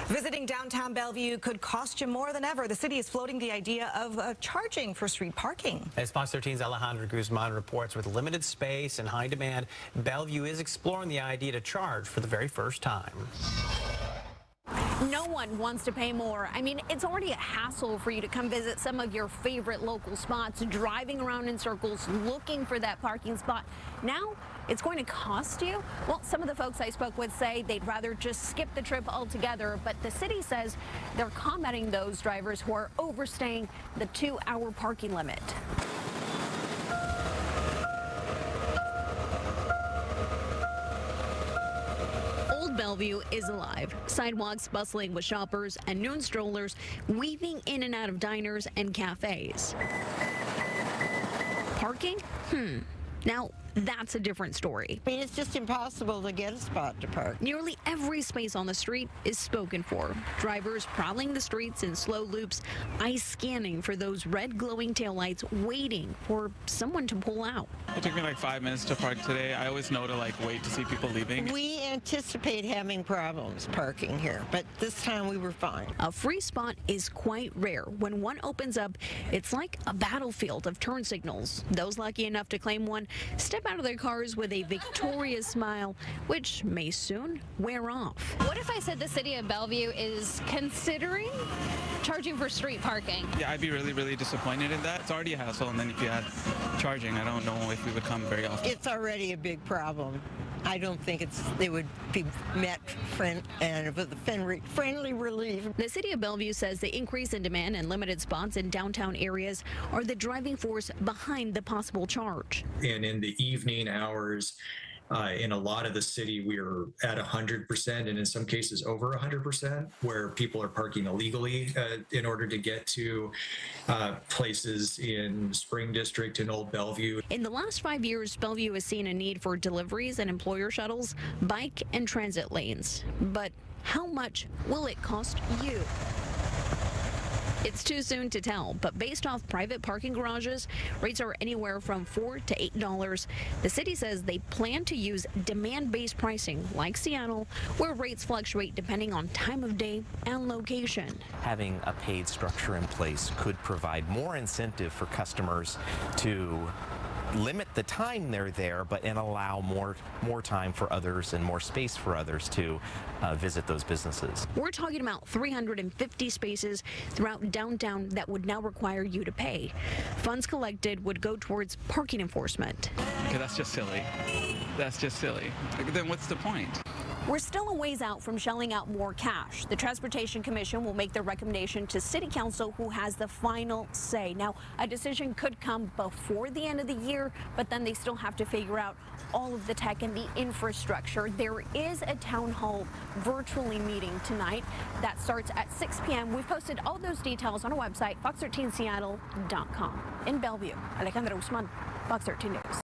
Visiting downtown Bellevue could cost you more than ever. The city is floating the idea of charging for street parking. As Fox 13's Alejandra Guzman reports, with limited space and high demand, Bellevue is exploring the idea to charge for the very first time. No one wants to pay more. I mean, it's already a hassle for you to come visit some of your favorite local spots, driving around in circles, looking for that parking spot. Now, it's going to cost you? Well, some of the folks I spoke with say they'd rather just skip the trip altogether, but the city says they're combating those drivers who are overstaying the 2-hour parking limit. Bellevue is alive. Sidewalks bustling with shoppers and noon strollers weaving in and out of diners and cafes. Parking? Now, that's a different story. I mean, it's just impossible to get a spot to park. Nearly every space on the street is spoken for. Drivers prowling the streets in slow loops, eyes scanning for those red glowing taillights, waiting for someone to pull out. It took me like 5 minutes to park today. I always know to wait to see people leaving. We anticipate having problems parking here, but this time we were fine. A free spot is quite rare. When one opens up, it's like a battlefield of turn signals. Those lucky enough to claim one step out of their cars with a victorious smile, which may soon wear off. What if I said the city of Bellevue is considering charging for street parking? Yeah, I'd be really, really disappointed in that. It's already a hassle, and then if you add charging, I don't know if we would come very often. It's already a big problem. I don't think they would be met with a friendly relief. The city of Bellevue says the increase in demand and limited spots in downtown areas are the driving force behind the possible charge. And in the evening hours, in a lot of the city, we're at 100%, and in some cases over 100%, where people are parking illegally in order to get to places in Spring District and Old Bellevue. In the last 5 years, Bellevue has seen a need for deliveries and employer shuttles, bike and transit lanes. But how much will it cost you? It's too soon to tell, but based off private parking garages, rates are anywhere from $4 to $8. The city says they plan to use demand-based pricing like Seattle, where rates fluctuate depending on time of day and location. Having a paid structure in place could provide more incentive for customers to limit the time they're there, and allow more time for others and more space for others to visit those businesses. We're talking about 350 spaces throughout downtown that would now require you to pay. Funds collected would go towards parking enforcement. Okay, that's just silly. That's just silly. Then what's the point? We're still a ways out from shelling out more cash. The Transportation Commission will make their recommendation to City Council, who has the final say. Now, a decision could come before the end of the year, but then they still have to figure out all of the tech and the infrastructure. There is a town hall virtually meeting tonight that starts at 6 p.m. We've posted all those details on our website, fox13seattle.com. In Bellevue, Alejandra Guzman, Fox 13 News.